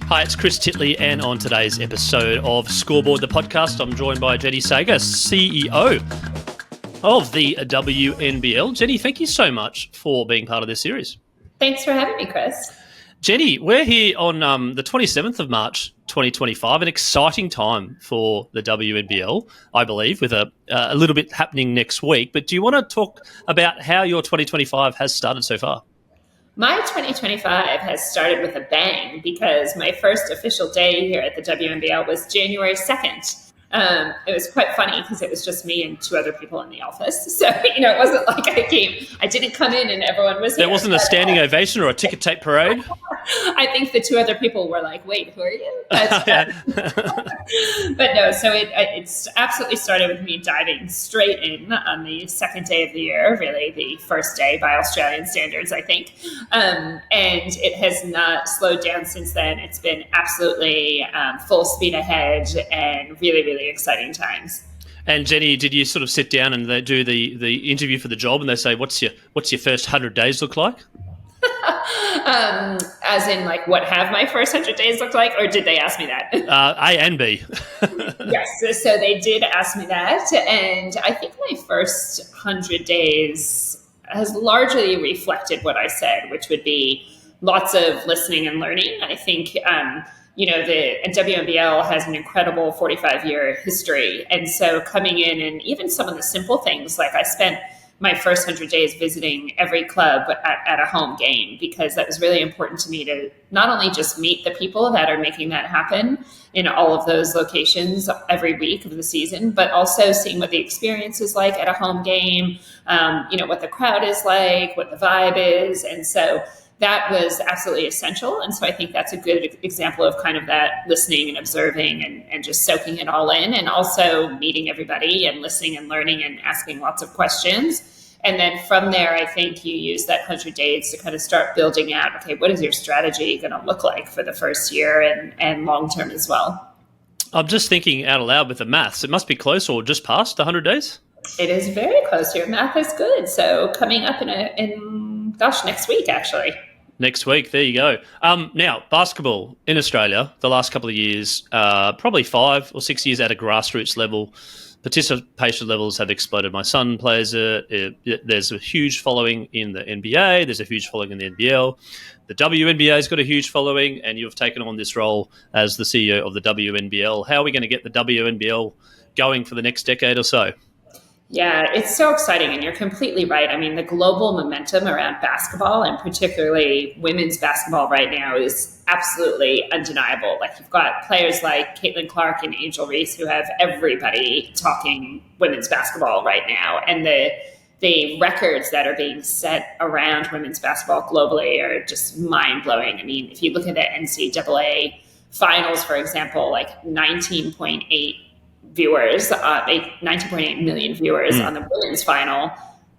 Hi, it's Chris Titley, and on today's episode of Scoreboard, the podcast, I'm joined by Jennie Sager, CEO of the WNBL. Jennie, thank you so much for being part of this series. Thanks for having me, Chris. Jennie, we're here on the 27th of March, 2025, an exciting time for the WNBL, I believe, with a little bit happening next week. But do you want to talk about how your 2025 has started so far? My 2025 has started with a bang because my first official day here at the WNBL was January 2nd. It was quite funny because it was just me and two other people in the office. So, it wasn't like I didn't come in and everyone was here. There wasn't a standing ovation or a ticker tape parade? I think the two other people were like, wait, who are you? But no, so it's absolutely started with me diving straight in on the second day of the year, really the first day by Australian standards, I think. And it has not slowed down since then. It's been absolutely full speed ahead and really, really exciting times. And Jennie, did you sort of sit down and they do the interview for the job and they say, what's your first 100 days look like? As in, like, what have my first 100 days looked like, or did they ask me that? A and B. Yes, so they did ask me that, and I think my first 100 days has largely reflected what I said, which would be lots of listening and learning. I think, the WNBL has an incredible 45-year history, and so coming in and even some of the simple things, like I spent my first 100 days visiting every club at a home game, because that was really important to me to not only just meet the people that are making that happen in all of those locations every week of the season, but also seeing what the experience is like at a home game, what the crowd is like, what the vibe is. And so that was absolutely essential. And so I think that's a good example of kind of that listening and observing and just soaking it all in, and also meeting everybody and listening and learning and asking lots of questions. And then from there, I think you use that 100 days to kind of start building out, okay, what is your strategy going to look like for the first year and long term as well? I'm just thinking out aloud with the maths. It must be close or just past 100 days? It is very close. Your math is good. So coming up in next week, actually. Next week, there you go. Now, basketball in Australia, the last couple of years, probably 5 or 6 years at a grassroots level, participation levels have exploded. My son plays it. There's a huge following in the NBA. There's a huge following in the NBL. The WNBA's got a huge following, and you've taken on this role as the CEO of the WNBL. How are we going to get the WNBL going for the next decade or so? Yeah, it's so exciting, and you're completely right. I mean, the global momentum around basketball, and particularly women's basketball right now, is absolutely undeniable. Like, you've got players like Caitlin Clark and Angel Reese who have everybody talking women's basketball right now, and the records that are being set around women's basketball globally are just mind-blowing. I mean, if you look at the NCAA finals, for example, like 19.8 viewers, 19.8 million viewers on the women's final,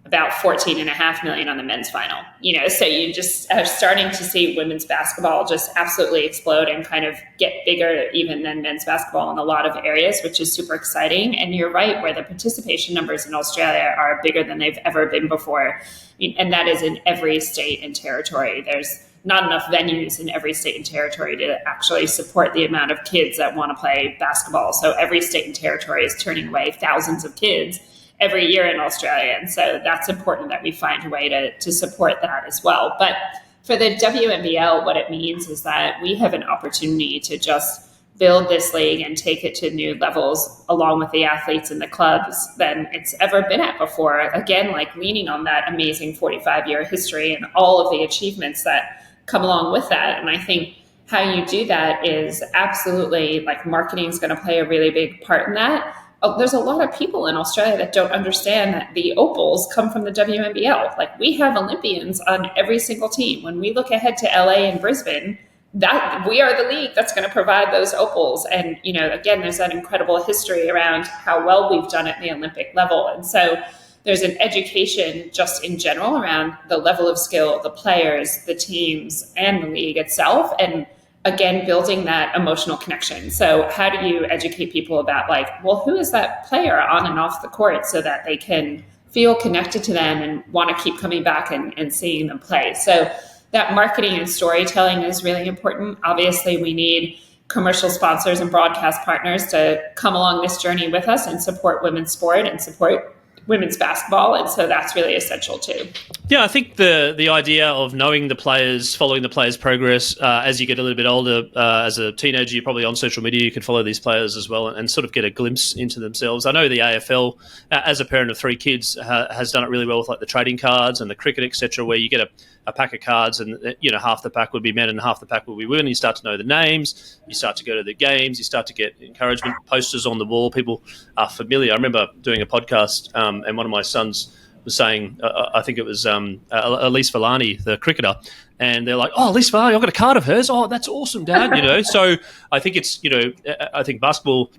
about 14.5 million on the men's final. So you just are starting to see women's basketball just absolutely explode and kind of get bigger even than men's basketball in a lot of areas, which is super exciting. And you're right, where the participation numbers in Australia are bigger than they've ever been before. And that is in every state and territory. There's not enough venues in every state and territory to actually support the amount of kids that want to play basketball. So every state and territory is turning away thousands of kids every year in Australia. And so that's important that we find a way to support that as well. But for the WNBL, what it means is that we have an opportunity to just build this league and take it to new levels along with the athletes and the clubs than it's ever been at before. Again, like leaning on that amazing 45-year history and all of the achievements that come along with that. And I think how you do that is absolutely, like, marketing is going to play a really big part in that. There's a lot of people in Australia that don't understand that the Opals come from the WNBL. Like, we have Olympians on every single team. When we look ahead to LA and Brisbane, that we are the league that's going to provide those Opals. And, again, there's that incredible history around how well we've done at the Olympic level. And so there's an education just in general around the level of skill, the players, the teams, and the league itself. And again, building that emotional connection. So how do you educate people about, like, well, who is that player on and off the court, so that they can feel connected to them and want to keep coming back and seeing them play? So that marketing and storytelling is really important. Obviously, we need commercial sponsors and broadcast partners to come along this journey with us and support women's sport and support women's basketball. And so that's really essential too. Yeah, I think the idea of knowing the players, following the players' progress as you get a little bit older, as a teenager, you're probably on social media, you can follow these players as well and sort of get a glimpse into themselves. I know the AFL, as a parent of 3 kids, has done it really well with like the trading cards and the cricket, etc., where you get a pack of cards and, you know, half the pack would be men and half the pack would be women. You start to know the names, you start to go to the games, you start to get encouragement, posters on the wall, people are familiar. I remember doing a podcast and one of my sons was saying, I think it was Elise Villani, the cricketer, and they're like, "Oh, Elise Villani, I've got a card of hers. Oh, that's awesome, Dad." You know, so I think it's, you know, I think basketball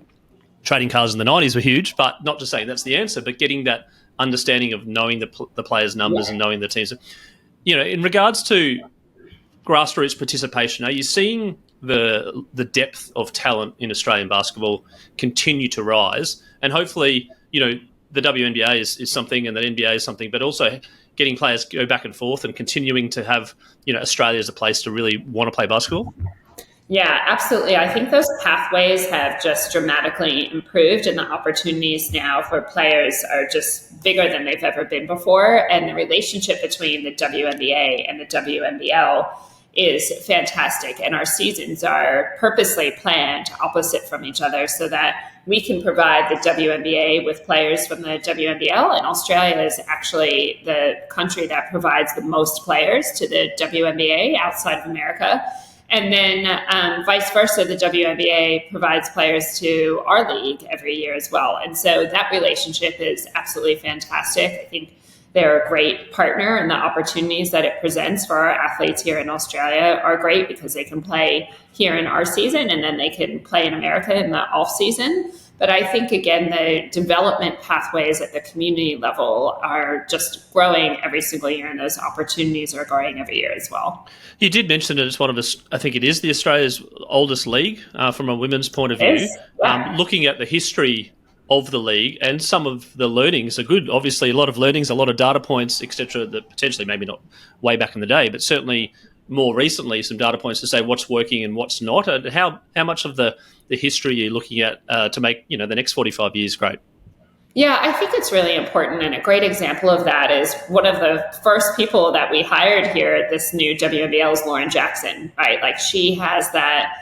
trading cards in the 90s were huge, but not just saying that's the answer, but getting that understanding of knowing the players' numbers and knowing the teams. You know, in regards to grassroots participation, are you seeing the depth of talent in Australian basketball continue to rise? And hopefully, you know, the WNBA is something and the NBA is something, but also getting players go back and forth and continuing to have, you know, Australia as a place to really want to play basketball? Yeah, absolutely. I think those pathways have just dramatically improved, and the opportunities now for players are just bigger than they've ever been before. And the relationship between the WNBA and the WNBL is fantastic. And our seasons are purposely planned opposite from each other so that we can provide the WNBA with players from the WNBL. And Australia is actually the country that provides the most players to the WNBA outside of America. And then vice versa, the WNBA provides players to our league every year as well. And so that relationship is absolutely fantastic. I think they're a great partner, and the opportunities that it presents for our athletes here in Australia are great because they can play here in our season and then they can play in America in the off season. But I think, again, the development pathways at the community level are just growing every single year, and those opportunities are growing every year as well. You did mention that it's one of us. I think it is the Australia's oldest league from a women's point of view. Looking at the history of the league, and some of the learnings are good. Obviously, a lot of learnings, a lot of data points, etc., that potentially maybe not way back in the day, but certainly more recently, some data points to say what's working and what's not. And how much of the history you're looking at to make, you know, the next 45 years great? Yeah, I think it's really important. And a great example of that is one of the first people that we hired here at this new WNBL is Lauren Jackson, right? Like, she has that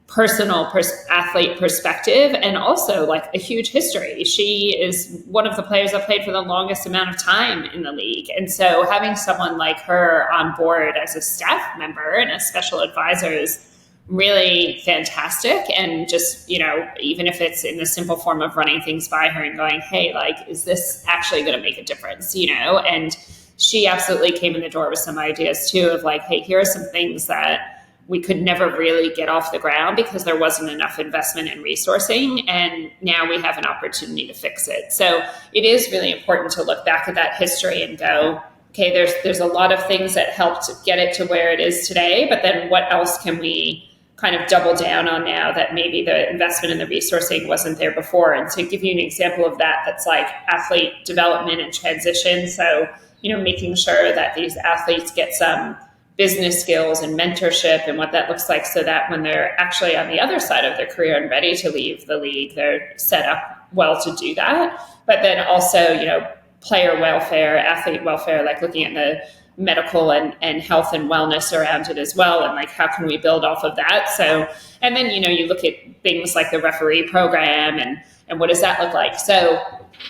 personal athlete perspective and also like a huge history. She is one of the players that played for the longest amount of time in the league. And so having someone like her on board as a staff member and a special advisor is really fantastic. And just, you know, even if it's in the simple form of running things by her and going, hey, like, is this actually going to make a difference? You know, and she absolutely came in the door with some ideas too of like, hey, here are some things that we could never really get off the ground because there wasn't enough investment in resourcing. And now we have an opportunity to fix it. So it is really important to look back at that history and go, okay, there's a lot of things that helped get it to where it is today, but then what else can we kind of double down on now that maybe the investment and the resourcing wasn't there before? And to give you an example of that, that's like athlete development and transition. So, you know, making sure that these athletes get some business skills and mentorship and what that looks like so that when they're actually on the other side of their career and ready to leave the league, they're set up well to do that. But then also, you know, player welfare, athlete welfare, like looking at the medical and health and wellness around it as well. And like, how can we build off of that? So, and then, you know, you look at things like the referee program and what does that look like? So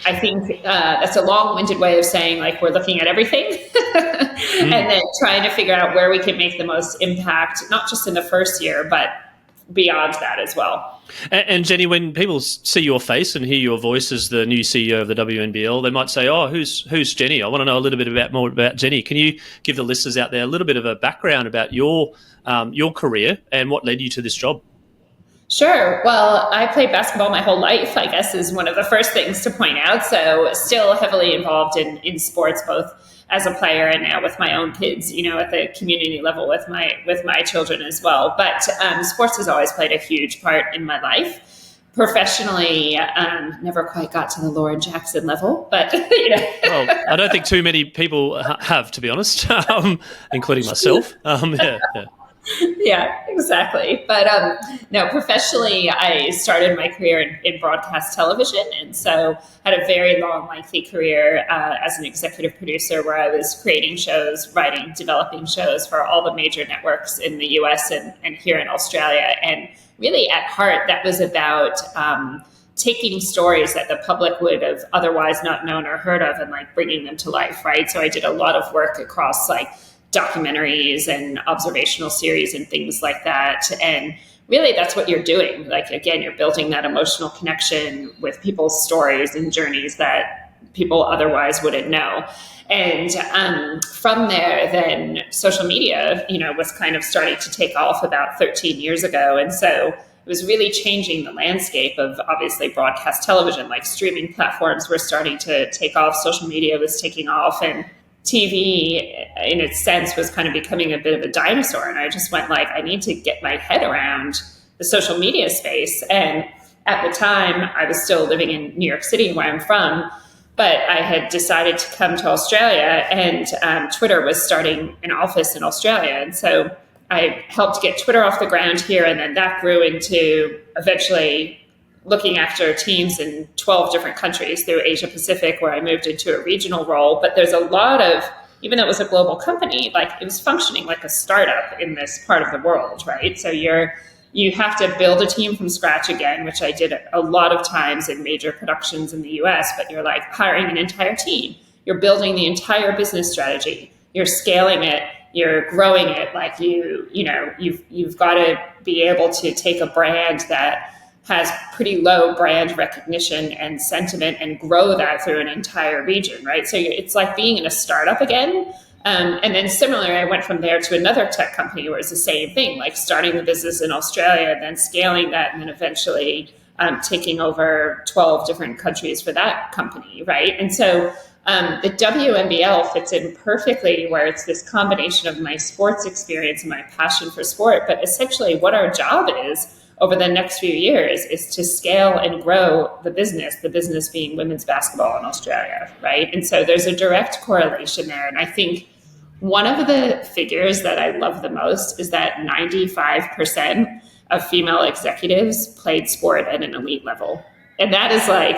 I think that's a long-winded way of saying like we're looking at everything and then trying to figure out where we can make the most impact, not just in the first year, but beyond that as well. And Jennie, when people see your face and hear your voice as the new CEO of the WNBL, they might say, oh, who's Jennie? I want to know a little bit more about Jennie. Can you give the listeners out there a little bit of a background about your career and what led you to this job? Sure. Well, I played basketball my whole life, I guess, is one of the first things to point out. So still heavily involved in sports, both as a player and now with my own kids, you know, at the community level with my children as well. But sports has always played a huge part in my life. professionally, never quite got to the Lauren Jackson level, but Well, I don't think too many people have, to be honest, including myself. Yeah, exactly. But no, professionally, I started my career in broadcast television, and so had a very long, lengthy career as an executive producer, where I was creating shows, writing, developing shows for all the major networks in the U.S. and here in Australia. And really, at heart, that was about taking stories that the public would have otherwise not known or heard of, and like bringing them to life, right? So I did a lot of work across like documentaries and observational series and things like that. And really that's what you're doing. Like, again, you're building that emotional connection with people's stories and journeys that people otherwise wouldn't know. And from there, then social media, was kind of starting to take off about 13 years ago. And so it was really changing the landscape of obviously broadcast television. Like, streaming platforms were starting to take off, social media was taking off, and TV, in its sense, was kind of becoming a bit of a dinosaur. And I just went like, I need to get my head around the social media space. And at the time, I was still living in New York City, where I'm from, but I had decided to come to Australia, and Twitter was starting an office in Australia. And so I helped get Twitter off the ground here. And then that grew into eventually looking after teams in 12 different countries through Asia Pacific, where I moved into a regional role. But there's a lot of, even though it was a global company, like, it was functioning like a startup in this part of the world, right? So you have to build a team from scratch again, which I did a lot of times in major productions in the US, but you're like hiring an entire team. You're building the entire business strategy. You're scaling it. You're growing it. Like, you've got to be able to take a brand that has pretty low brand recognition and sentiment and grow that through an entire region, right? So it's like being in a startup again. And then similarly, I went from there to another tech company where it's the same thing, like starting the business in Australia, then scaling that, and then eventually taking over 12 different countries for that company, right? And so the WNBL fits in perfectly, where it's this combination of my sports experience and my passion for sport. But essentially what our job is over the next few years is to scale and grow the business being women's basketball in Australia, right? And so there's a direct correlation there. And I think one of the figures that I love the most is that 95% of female executives played sport at an elite level. And that is like,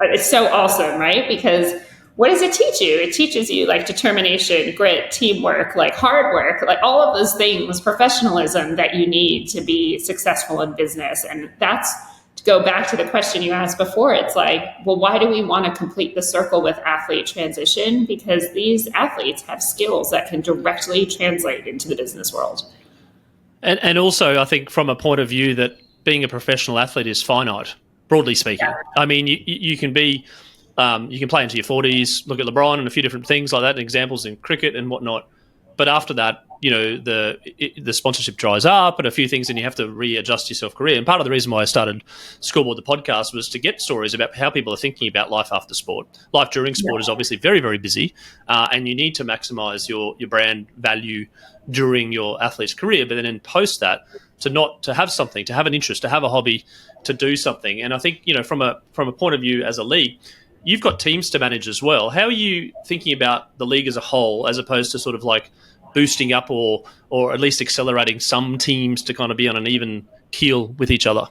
it's so awesome, right? Because what does it teach you? It teaches you like determination, grit, teamwork, like hard work, like all of those things, professionalism that you need to be successful in business. And that's, to go back to the question you asked before, it's like, well, why do we want to complete the circle with athlete transition? Because these athletes have skills that can directly translate into the business world. And also, I think from a point of view that being a professional athlete is finite, broadly speaking. Yeah. I mean, you can be... you can play into your 40s, look at LeBron and a few different things like that, and examples in cricket and whatnot. But after that, the sponsorship dries up and a few things, and you have to readjust your self-career. And part of the reason why I started Scoreboard, the podcast, was to get stories about how people are thinking about life after sport. Life during sport is obviously very, very busy, and you need to maximize your brand value during your athlete's career. But then in post that, to have something, to have an interest, to have a hobby, to do something. And I think, from a point of view as a league, you've got teams to manage as well. How are you thinking about the league as a whole, as opposed to sort of like boosting up or at least accelerating some teams to kind of be on an even keel with each other?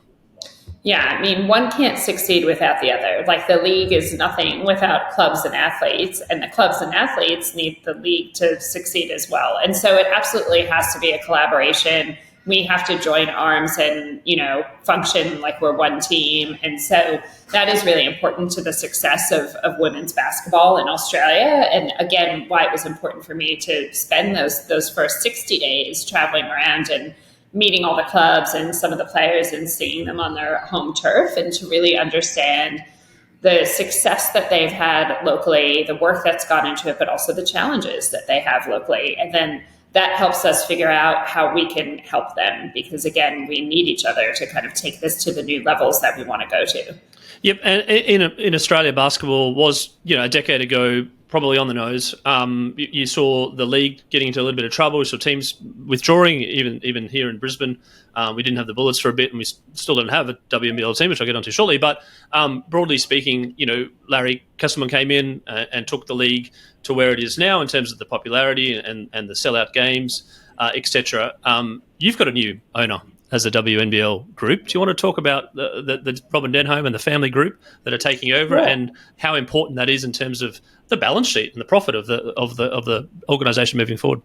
Yeah, I mean, one can't succeed without the other. Like, the league is nothing without clubs and athletes, and the clubs and athletes need the league to succeed as well. And so it absolutely has to be a collaboration. We have to join arms and, function like we're one team. And so that is really important to the success of women's basketball in Australia. And again, why it was important for me to spend those first 60 days traveling around and meeting all the clubs and some of the players and seeing them on their home turf, and to really understand the success that they've had locally, the work that's gone into it, but also the challenges that they have locally. And then that helps us figure out how we can help them, because again, we need each other to kind of take this to the new levels that we want to go to. Yep, and in Australia, basketball was, a decade ago, probably on the nose. You saw the league getting into a little bit of trouble. We saw teams withdrawing, even here in Brisbane. We didn't have the Bullets for a bit, and we still don't have a WNBL team, which I'll get onto shortly. But broadly speaking, Larry Kesselman came in and took the league to where it is now in terms of the popularity and the sellout games, etc. You've got a new owner as a WNBL group. Do you want to talk about the Robin Denholm and the family group that are taking over, and how important that is in terms of the balance sheet and the profit of the organisation moving forward?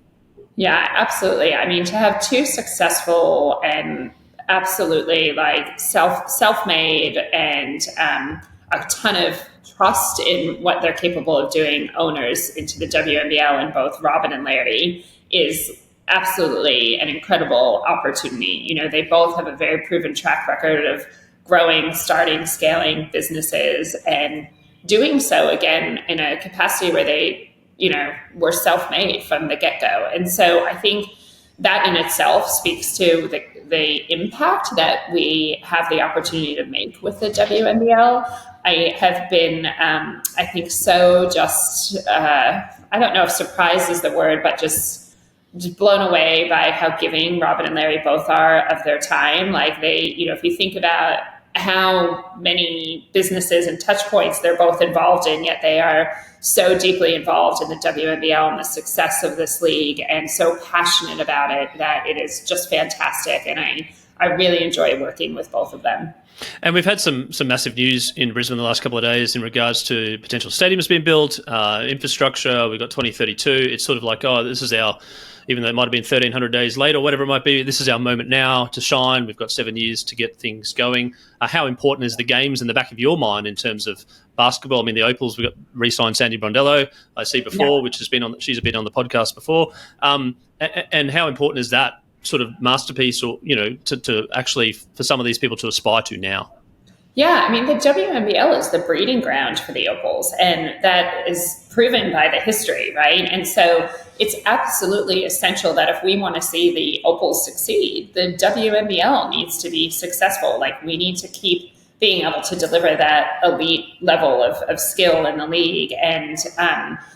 Yeah, absolutely. I mean, to have two successful and absolutely self-made and a ton of trust in what they're capable of doing owners into the WNBL, and both Robin and Larry, is absolutely an incredible opportunity. They both have a very proven track record of growing, starting, scaling businesses, and doing so again in a capacity where they, were self-made from the get-go. And so I think that in itself speaks to the impact that we have the opportunity to make with the WNBL. I have been, I think, so just, I don't know if surprised is the word, but just blown away by how giving Robin and Larry both are of their time. Like if you think about how many businesses and touch points they're both involved in, yet they are so deeply involved in the WNBL and the success of this league, and so passionate about it, that it is just fantastic. And I really enjoy working with both of them. And we've had some massive news in Brisbane the last couple of days in regards to potential stadiums being built, infrastructure. We've got 2032. It's sort of like, this is our, even though it might have been 1,300 days later, whatever it might be, this is our moment now to shine. We've got 7 years to get things going. How important is the games in the back of your mind in terms of basketball? I mean, the Opals, we've got re-signed Sandy Brondello, I see before, which has been she's been on the podcast before. And how important is that sort of masterpiece, or to actually for some of these people to aspire to now? Yeah, I mean, the WNBL is the breeding ground for the Opals, and that is proven by the history, right? And so it's absolutely essential that if we want to see the Opals succeed, the WNBL needs to be successful. Like, we need to keep being able to deliver that elite level of skill in the league. And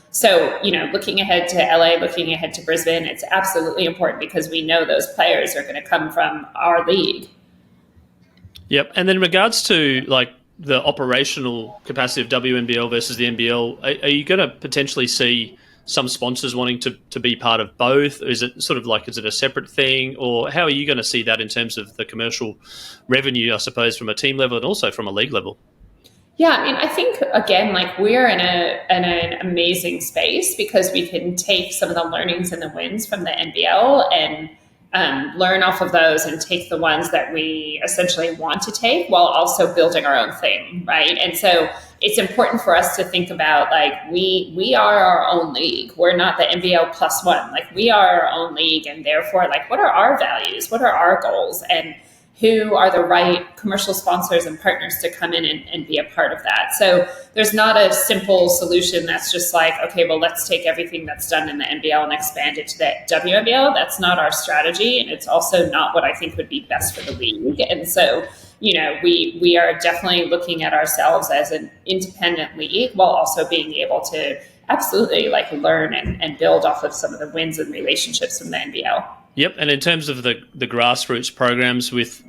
so, looking ahead to LA, looking ahead to Brisbane, it's absolutely important because we know those players are going to come from our league. Yep. And then in regards to the operational capacity of WNBL versus the NBL, are you going to potentially see some sponsors wanting to be part of both? Is it sort of is it a separate thing, or how are you going to see that in terms of the commercial revenue, I suppose, from a team level and also from a league level? Yeah, I mean, I think, again, we're in an amazing space because we can take some of the learnings and the wins from the NBL and learn off of those and take the ones that we essentially want to take while also building our own thing, right? And so it's important for us to think about, we are our own league. We're not the NBL plus one. We are our own league, and therefore, what are our values? What are our goals? And who are the right commercial sponsors and partners to come in and be a part of that? So there's not a simple solution that's just okay, well, let's take everything that's done in the NBL and expand it to the WNBL. That's not our strategy, and it's also not what I think would be best for the league. And so, we are definitely looking at ourselves as an independent league while also being able to absolutely learn and build off of some of the wins and relationships from the NBL. Yep, and in terms of the grassroots programs with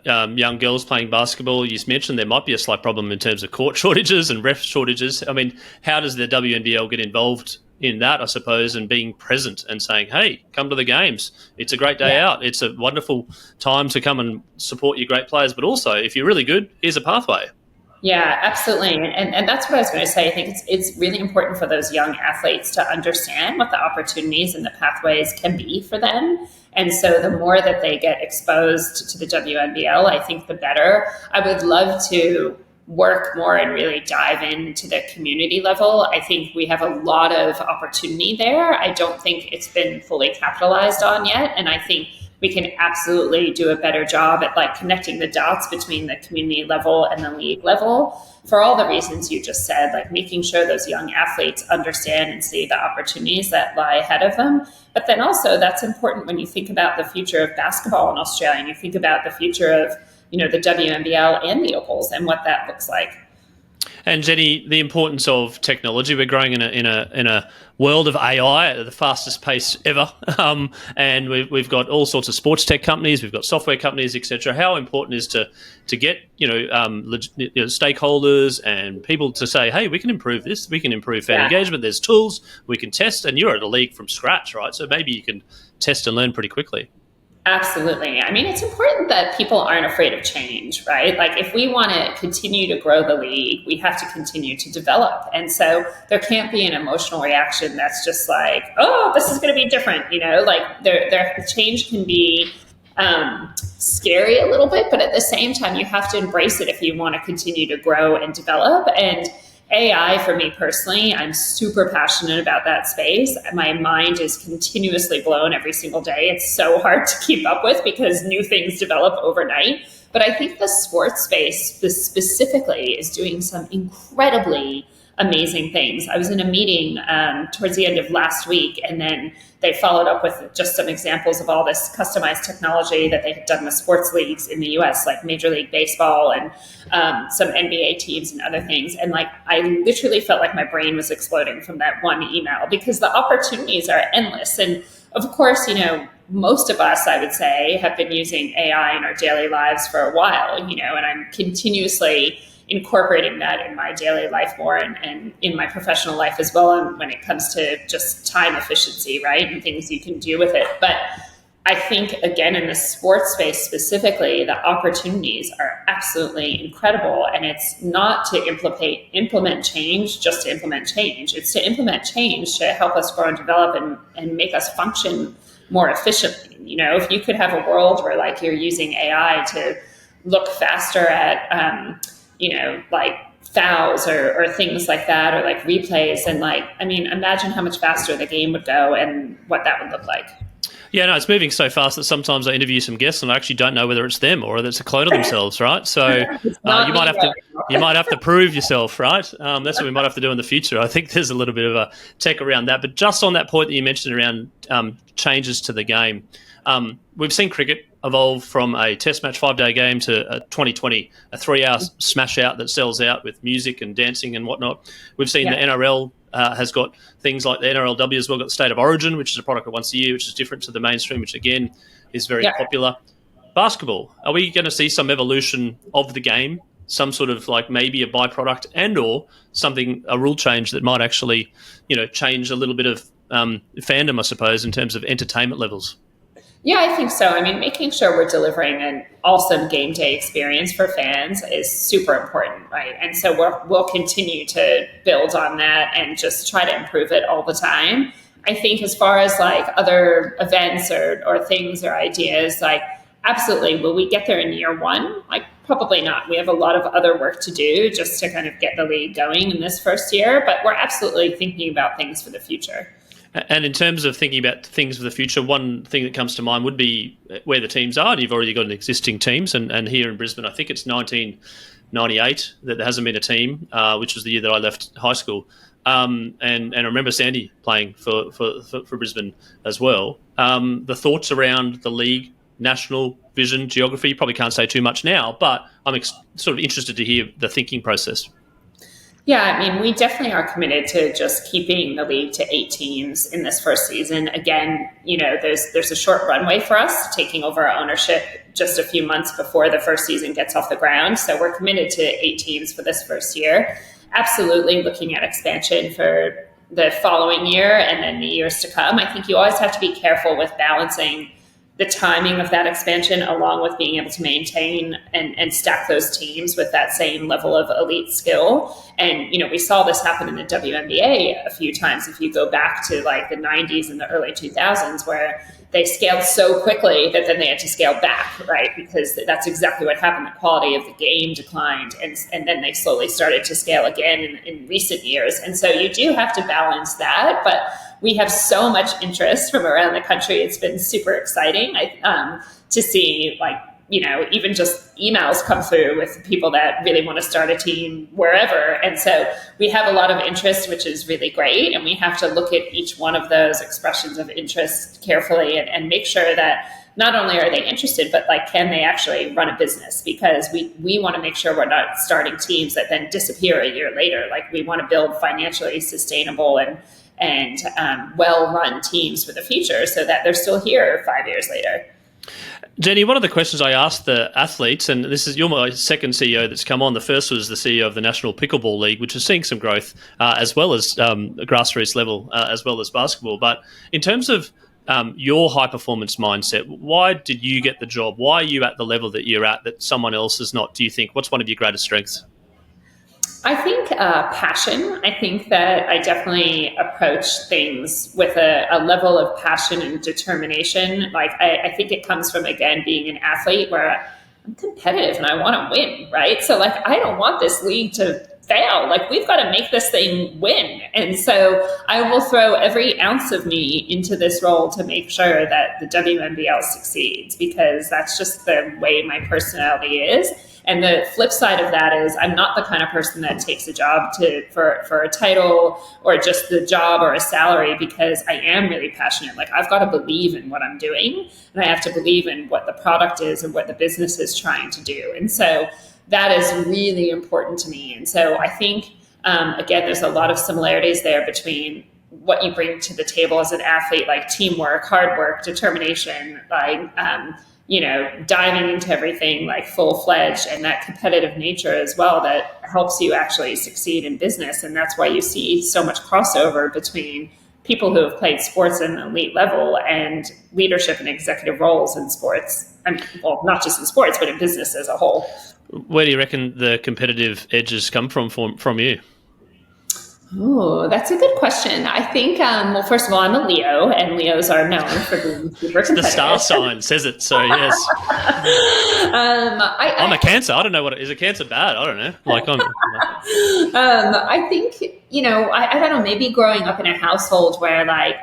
young girls playing basketball, you mentioned there might be a slight problem in terms of court shortages and ref shortages. I mean, how does the WNBL get involved in that, I suppose, and being present and saying, hey, come to the games. It's a great day out. It's a wonderful time to come and support your great players. But also, if you're really good, here's a pathway. Yeah, absolutely. And that's what I was going to say. I think it's really important for those young athletes to understand what the opportunities and the pathways can be for them. And so the more that they get exposed to the WNBL, I think the better. I would love to work more and really dive into the community level. I think we have a lot of opportunity there. I don't think it's been fully capitalized on yet. And I think we can absolutely do a better job at connecting the dots between the community level and the league level for all the reasons you just said, making sure those young athletes understand and see the opportunities that lie ahead of them. But then also that's important when you think about the future of basketball in Australia and you think about the future of, the WNBL and the Opals and what that looks like. And Jenny, the importance of technology. We're growing in a world of AI at the fastest pace ever, and we've got all sorts of sports tech companies, we've got software companies, etc. How important is to get stakeholders and people to say, hey, we can improve this, we can improve fan engagement. There's tools we can test, and you're at a league from scratch, right? So maybe you can test and learn pretty quickly. Absolutely. I mean, it's important that people aren't afraid of change, right? Like if we want to continue to grow the league, we have to continue to develop. And so there can't be an emotional reaction that's just like, oh, this is going to be different. Like their change can be scary a little bit, but at the same time, you have to embrace it if you want to continue to grow and develop. And AI, for me personally, I'm super passionate about that space. My mind is continuously blown every single day. It's so hard to keep up with because new things develop overnight. But I think the sports space specifically is doing some incredibly amazing things. I was in a meeting towards the end of last week, and then they followed up with just some examples of all this customized technology that they had done with sports leagues in the US, like Major League Baseball and some NBA teams and other things. And like, I literally felt like my brain was exploding from that one email because the opportunities are endless. And of course, most of us, I would say, have been using AI in our daily lives for a while, and I'm continuously incorporating that in my daily life more and in my professional life as well. And when it comes to just time efficiency, right, and things you can do with it. But I think, again, in the sports space specifically, the opportunities are absolutely incredible. And it's not to implement change just to implement change. It's to implement change to help us grow and develop and make us function more efficiently. If you could have a world where like you're using AI to look faster at like fouls or things like that, or like replays. And imagine how much faster the game would go and what that would look like. Yeah, no, it's moving so fast that sometimes I interview some guests and I actually don't know whether it's them or whether it's a clone of themselves, right? So you might have to prove yourself, right? That's what we might have to do in the future. I think there's a little bit of a tech around that. But just on that point that you mentioned around changes to the game, we've seen cricket evolve from a test match 5-day game to a 2020, a 3-hour smash out that sells out with music and dancing and whatnot. We've seen the NRL has got things like the NRLW as well, got the State of Origin, which is a product of once a year, which is different to the mainstream, which again is very popular. Basketball, are we going to see some evolution of the game, some sort of like maybe a byproduct and or a rule change that might actually, change a little bit of fandom, I suppose, in terms of entertainment levels? Yeah, I think so. Making sure we're delivering an awesome game day experience for fans is super important, right? And so we'll continue to build on that and just try to improve it all the time. I think as far as like other events or things or ideas, like absolutely, will we get there in year one? Like probably not. We have a lot of other work to do just to kind of get the league going in this first year, but we're absolutely thinking about things for the future. And in terms of thinking about things for the future, one thing that comes to mind would be where the teams are. And you've already got an existing teams. And here in Brisbane, I think it's 1998 that there hasn't been a team, which was the year that I left high school. And I remember Sandy playing for Brisbane as well. The thoughts around the league, national vision, geography, you probably can't say too much now, but I'm sort of interested to hear the thinking process. Yeah, we definitely are committed to just keeping the league to 8 teams in this first season. Again, there's a short runway for us taking over our ownership just a few months before the first season gets off the ground. So we're committed to 8 teams for this first year. Absolutely looking at expansion for the following year and then the years to come. I think you always have to be careful with balancing the timing of that expansion along with being able to maintain and stack those teams with that same level of elite skill. And, we saw this happen in the WNBA a few times. If you go back to like the 90s and the early 2000s, where they scaled so quickly that then they had to scale back, right? Because that's exactly what happened. The quality of the game declined. And then they slowly started to scale again in recent years. And so you do have to balance that. But we have so much interest from around the country. It's been super exciting to see like even just emails come through with people that really want to start a team wherever. And so we have a lot of interest, which is really great. And we have to look at each one of those expressions of interest carefully and make sure that not only are they interested, but like, can they actually run a business? Because we want to make sure we're not starting teams that then disappear a year later. Like, we want to build financially sustainable and well-run teams for the future so that they're still here 5 years later. Jennie, one of the questions I asked the athletes, and you're my second CEO that's come on. The first was the CEO of the National Pickleball League, which is seeing some growth as well as grassroots level, as well as basketball. But in terms of your high performance mindset, why did you get the job? Why are you at the level that you're at that someone else is not, do you think? What's one of your greatest strengths? I think passion. I think that I definitely approach things with a level of passion and determination. Like, I think it comes from, again, being an athlete where I'm competitive and I want to win, right? So like, I don't want this league to fail. Like, we've got to make this thing win. And so I will throw every ounce of me into this role to make sure that the WNBL succeeds, because that's just the way my personality is. And the flip side of that is I'm not the kind of person that takes a job for a title or just the job or a salary, because I am really passionate. Like, I've got to believe in what I'm doing, and I have to believe in what the product is and what the business is trying to do. And so that is really important to me. And so I think, again, there's a lot of similarities there between what you bring to the table as an athlete, like teamwork, hard work, determination, like, diving into everything like full-fledged, and that competitive nature as well that helps you actually succeed in business. And that's why you see so much crossover between people who have played sports at an elite level and leadership and executive roles in sports. I mean, well, not just in sports, but in business as a whole. Where do you reckon the competitive edges come from you? Oh, that's a good question. I think, well, first of all, I'm a Leo, and Leos are known for being super competitive. The star sign says it, so yes. I'm a Cancer. I don't know what is a Cancer bad. I don't know. I think, I don't know, maybe growing up in a household where like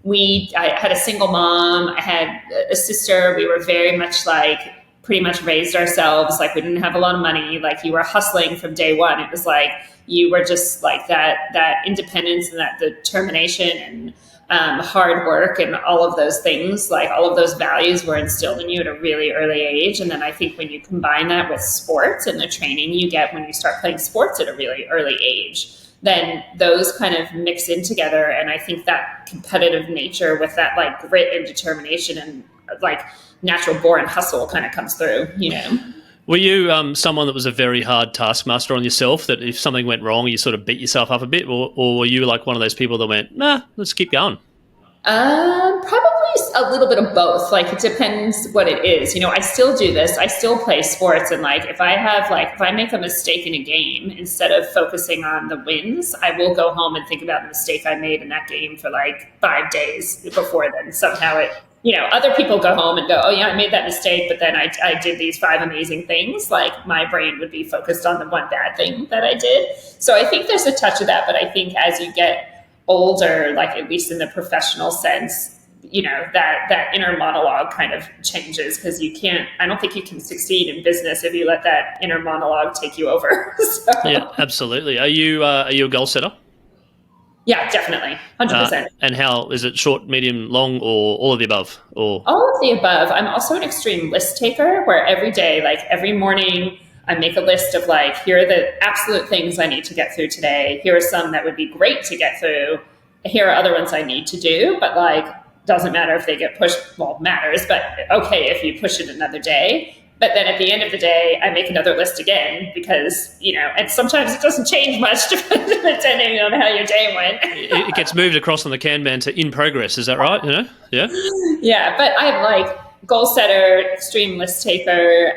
I had a single mom, I had a sister, we were very much like pretty much raised ourselves. Like, we didn't have a lot of money. Like, you were hustling from day one. It was like, you were just like that independence and that determination and hard work and all of those things, like all of those values were instilled in you at a really early age. And then I think when you combine that with sports and the training you get when you start playing sports at a really early age, then those kind of mix in together. And I think that competitive nature with that like grit and determination and like natural born hustle kind of comes through, Were you someone that was a very hard taskmaster on yourself, that if something went wrong, you sort of beat yourself up a bit? Or were you like one of those people that went, nah, let's keep going? Probably a little bit of both. Like, it depends what it is. I still do this. I still play sports. And like, if I make a mistake in a game, instead of focusing on the wins, I will go home and think about the mistake I made in that game for like 5 days before then somehow other people go home and go, oh yeah, I made that mistake, but then I did these 5 amazing things. Like, my brain would be focused on the one bad thing that I did. So I think there's a touch of that. But I think as you get older, like at least in the professional sense, that inner monologue kind of changes, because I don't think you can succeed in business if you let that inner monologue take you over. So. Yeah, absolutely. Are you a goal setter? Yeah, definitely. 100%. And how is it? Short, medium, long, or all of the above? Or all of the above. I'm also an extreme list taker, where every day, like every morning, I make a list of like, here are the absolute things I need to get through today. Here are some that would be great to get through. Here are other ones I need to do, but like, doesn't matter if they get pushed. Well, matters, but okay if you push it another day. But then at the end of the day, I make another list again, because, and sometimes it doesn't change much depending on how your day went. It gets moved across on the Kanban to in progress. Is that right? Yeah. Yeah, but I'm like goal setter, extreme list taker,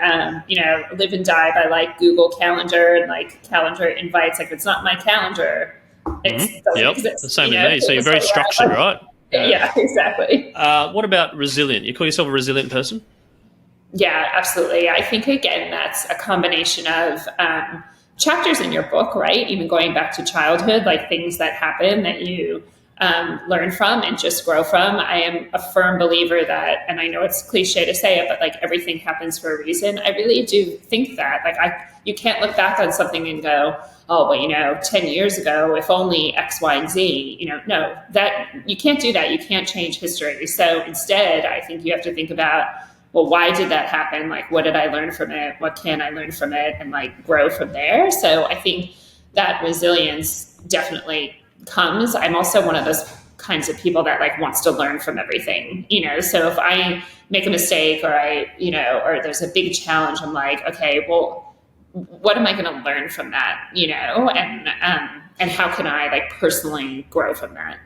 live and die by like Google Calendar and like calendar invites. Like, if it's not my calendar, it doesn't exist. The same with me. So you're very structured, right? Yeah, exactly. What about resilient? You call yourself a resilient person? Yeah, absolutely. I think, again, that's a combination of chapters in your book, right? Even going back to childhood, like things that happen that you learn from and just grow from. I am a firm believer that, and I know it's cliche to say it, but like everything happens for a reason. I really do think that. Like you can't look back on something and go, oh, well, 10 years ago, if only X, Y, and Z, no, that you can't do that. You can't change history. So instead, I think you have to think about, well, why did that happen? Like, what did I learn from it? What can I learn from it? And like grow from there. So I think that resilience definitely comes. I'm also one of those kinds of people that like wants to learn from everything, so if I make a mistake or or there's a big challenge, I'm like, okay, well, what am I going to learn from that, and how can I like personally grow from that?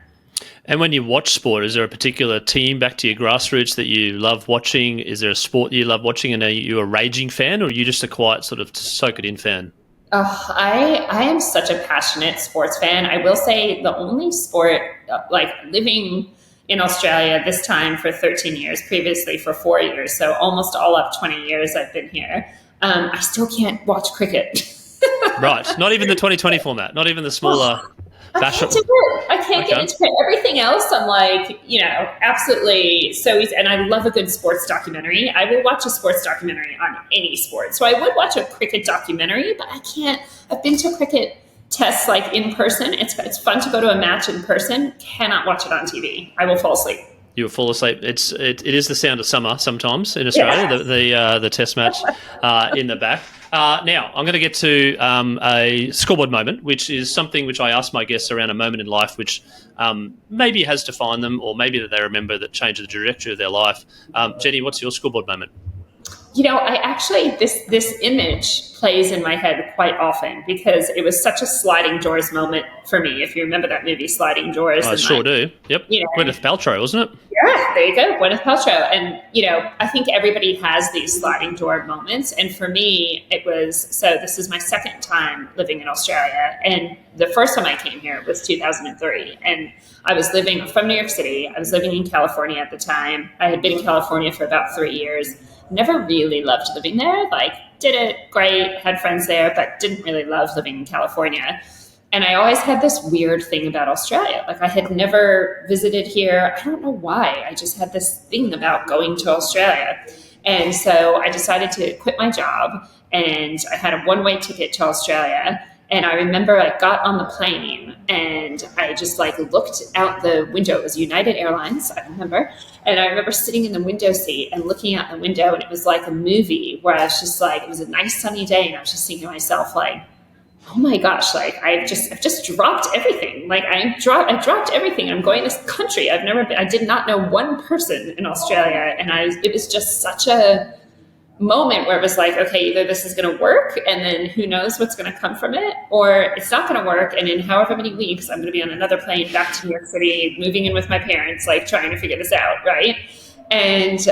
And when you watch sport, is there a particular team, back to your grassroots, that you love watching? Is there a sport you love watching, and are you a raging fan, or are you just a quiet sort of soak it in fan? Oh, I am such a passionate sports fan. I will say the only sport, like living in Australia this time for 13 years, previously for 4 years, so almost all up 20 years I've been here, I still can't watch cricket. Right. Not even the 2020 format, not even the smaller... I can't do it. I can't get into it. Everything else, I'm like, absolutely so easy. And I love a good sports documentary. I will watch a sports documentary on any sport. So I would watch a cricket documentary, but I can't. I've been to cricket tests like in person. It's fun to go to a match in person. Cannot watch it on TV. I will fall asleep. You will fall asleep. It is the sound of summer sometimes in Australia. Yeah. The test match in the back. Now, I'm going to get to a scoreboard moment, which is something which I ask my guests around a moment in life which maybe has defined them, or maybe that they remember that changed the trajectory of their life. Jennie, what's your scoreboard moment? I actually, this image plays in my head quite often because it was such a sliding doors moment for me. If you remember that movie, Sliding Doors. I sure do. Yep. Gwyneth Paltrow, wasn't it? Yeah, there you go. Gwyneth Paltrow. And, I think everybody has these sliding door moments. And for me, it was, so this is my second time living in Australia. And the first time I came here was 2003. And I was living from New York City. I was living in California at the time. I had been in California for about 3 years. Never really loved living there. Like, did it great, had friends there, but didn't really love living in California. And I always had this weird thing about Australia. Like, I had never visited here. I don't know why. I just had this thing about going to Australia. And so I decided to quit my job, and I had a one-way ticket to Australia. And I remember I got on the plane and I just like looked out the window. It was United Airlines, I remember. And I remember sitting in the window seat and looking out the window, and it was like a movie where I was just like, it was a nice sunny day. And I was just thinking to myself, like, oh my gosh, like I've just dropped everything. Like I dropped everything. I'm going to this country. I did not know one person in Australia. And it was just such a moment where it was like, okay, either this is going to work and then who knows what's going to come from it, or it's not going to work. And in however many weeks, I'm going to be on another plane back to New York City, moving in with my parents, like trying to figure this out. Right. And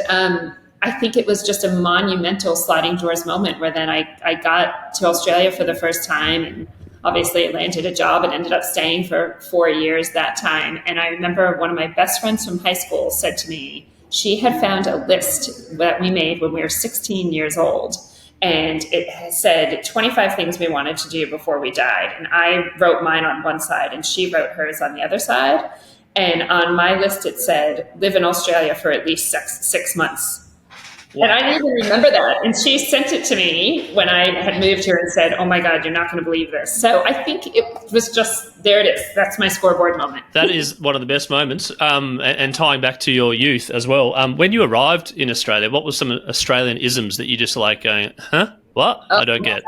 I think it was just a monumental sliding doors moment where then I got to Australia for the first time, and obviously landed a job and ended up staying for 4 years that time. And I remember one of my best friends from high school said to me, she had found a list that we made when we were 16 years old. And it said 25 things we wanted to do before we died. And I wrote mine on one side and she wrote hers on the other side. And on my list, it said, live in Australia for at least 6 months. Wow. And I didn't even remember that. And she sent it to me when I had moved here and said, oh my God, you're not going to believe this. So I think it was just, there it is. That's my scoreboard moment. That is one of the best moments. And tying back to your youth as well. When you arrived in Australia, what was some Australian isms that you just like going, huh? What? I don't get.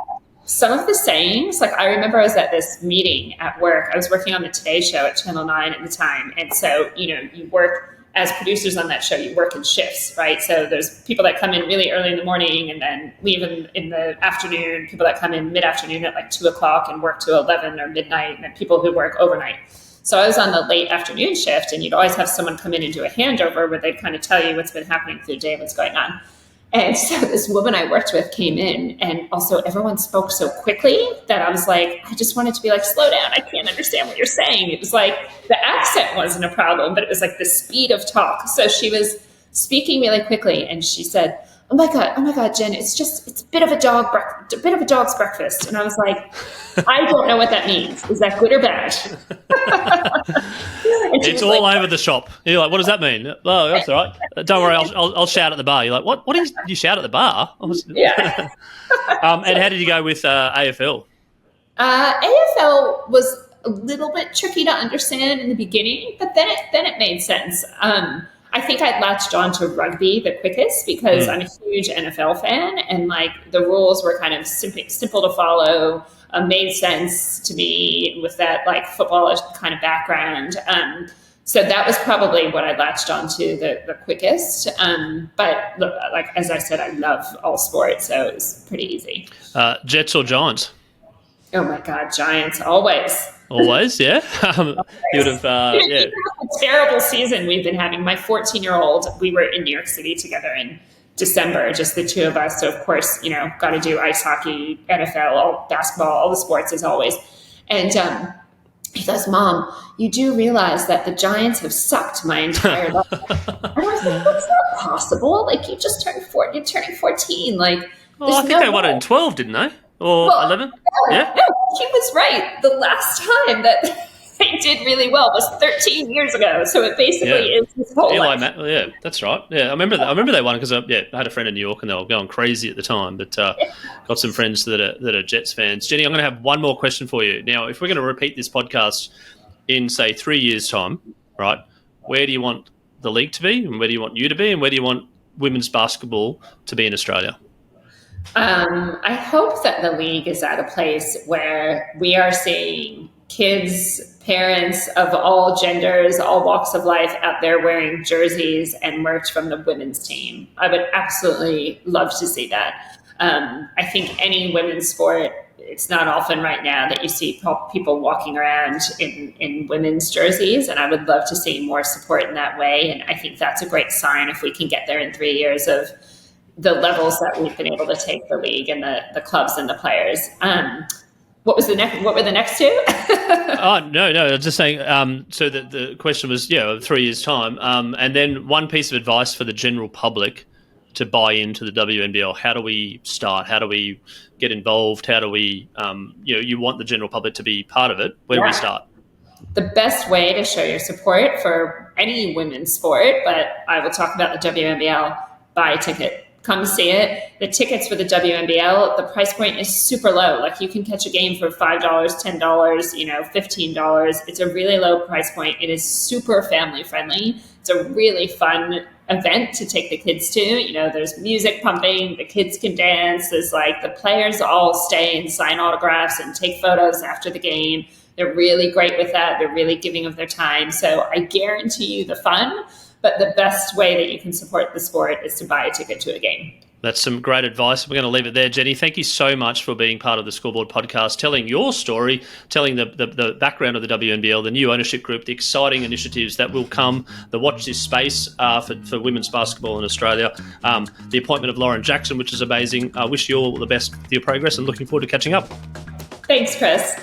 Some of the sayings, like I remember I was at this meeting at work. I was working on the Today Show at Channel 9 at the time. And so, you work as producers on that show, you work in shifts, right? So there's people that come in really early in the morning and then leave in the afternoon, people that come in mid-afternoon at like 2:00 and work to 11 or midnight, and then people who work overnight. So I was on the late afternoon shift, and you'd always have someone come in and do a handover where they'd kind of tell you what's been happening through the day, what's going on. And so this woman I worked with came in, and also everyone spoke so quickly that I was like, I just wanted to be like, slow down. I can't understand what you're saying. It was like the accent wasn't a problem, but it was like the speed of talk. So she was speaking really quickly, and she said, oh my God, Jen, it's a bit of a dog's breakfast. And I was like, I don't know what that means. Is that good or bad? It's all over the shop. You're like, what does that mean? Oh, that's all right. Don't worry, I'll shout at the bar. You're like, what did you shout at the bar? Yeah. And how did you go with AFL? AFL was a little bit tricky to understand in the beginning, but then it made sense. I think I latched on to rugby the quickest because I'm a huge NFL fan, and like the rules were kind of simple to follow. Made sense to me with that like footballish kind of background. So that was probably what I latched onto the quickest. But look, like as I said, I love all sports, so it was pretty easy. Jets or Giants? Oh my God, Giants always. Always, yeah. You would have, yeah. A terrible season we've been having. My 14-year-old, we were in New York City together in December, just the two of us. So of course, got to do ice hockey, NFL, basketball, all the sports as always. And he goes, "Mom, you do realize that the Giants have sucked my entire life." And I was like, "That's not possible. Like you just turned 4, you're turning 14. Like, I think they won it in 12, didn't they? Or 11? Yeah. No, he was right. The last time that they did really well was 13 years ago. So it basically is his whole life. Yeah, that's right. Yeah, I remember they won because I had a friend in New York and they were going crazy at the time. But got some friends that are Jets fans. Jennie, I'm going to have one more question for you. Now, if we're going to repeat this podcast in say 3 years' time, right? Where do you want the league to be, and where do you want you to be, and where do you want women's basketball to be in Australia? I hope that the league is at a place where we are seeing kids, parents of all genders, all walks of life out there wearing jerseys and merch from the women's team. I would absolutely love to see that. I think any women's sport, it's not often right now that you see people walking around in women's jerseys, and I would love to see more support in that way. And I think that's a great sign if we can get there in 3 years of the levels that we've been able to take the league and the clubs and the players. What were the next two? No, I was just saying, so the question was, 3 years' time. And then one piece of advice for the general public to buy into the WNBL. How do we start? How do we get involved? How do we, you want the general public to be part of it. Where do we start? The best way to show your support for any women's sport, but I will talk about the WNBL, buy a ticket. Come see it. The tickets for the WNBL, the price point is super low. Like you can catch a game for $5, $10, $15. It's a really low price point. It is super family friendly. It's a really fun event to take the kids to. There's music pumping, the kids can dance. There's like the players all stay and sign autographs and take photos after the game. They're really great with that. They're really giving of their time. So I guarantee you the fun. But the best way that you can support the sport is to buy a ticket to a game. That's some great advice. We're going to leave it there. Jennie, thank you so much for being part of the Scoreboard podcast, telling your story, telling the background of the WNBL, the new ownership group, the exciting initiatives that will come, the Watch This Space for women's basketball in Australia, the appointment of Lauren Jackson, which is amazing. I wish you all the best for your progress and looking forward to catching up. Thanks, Chris.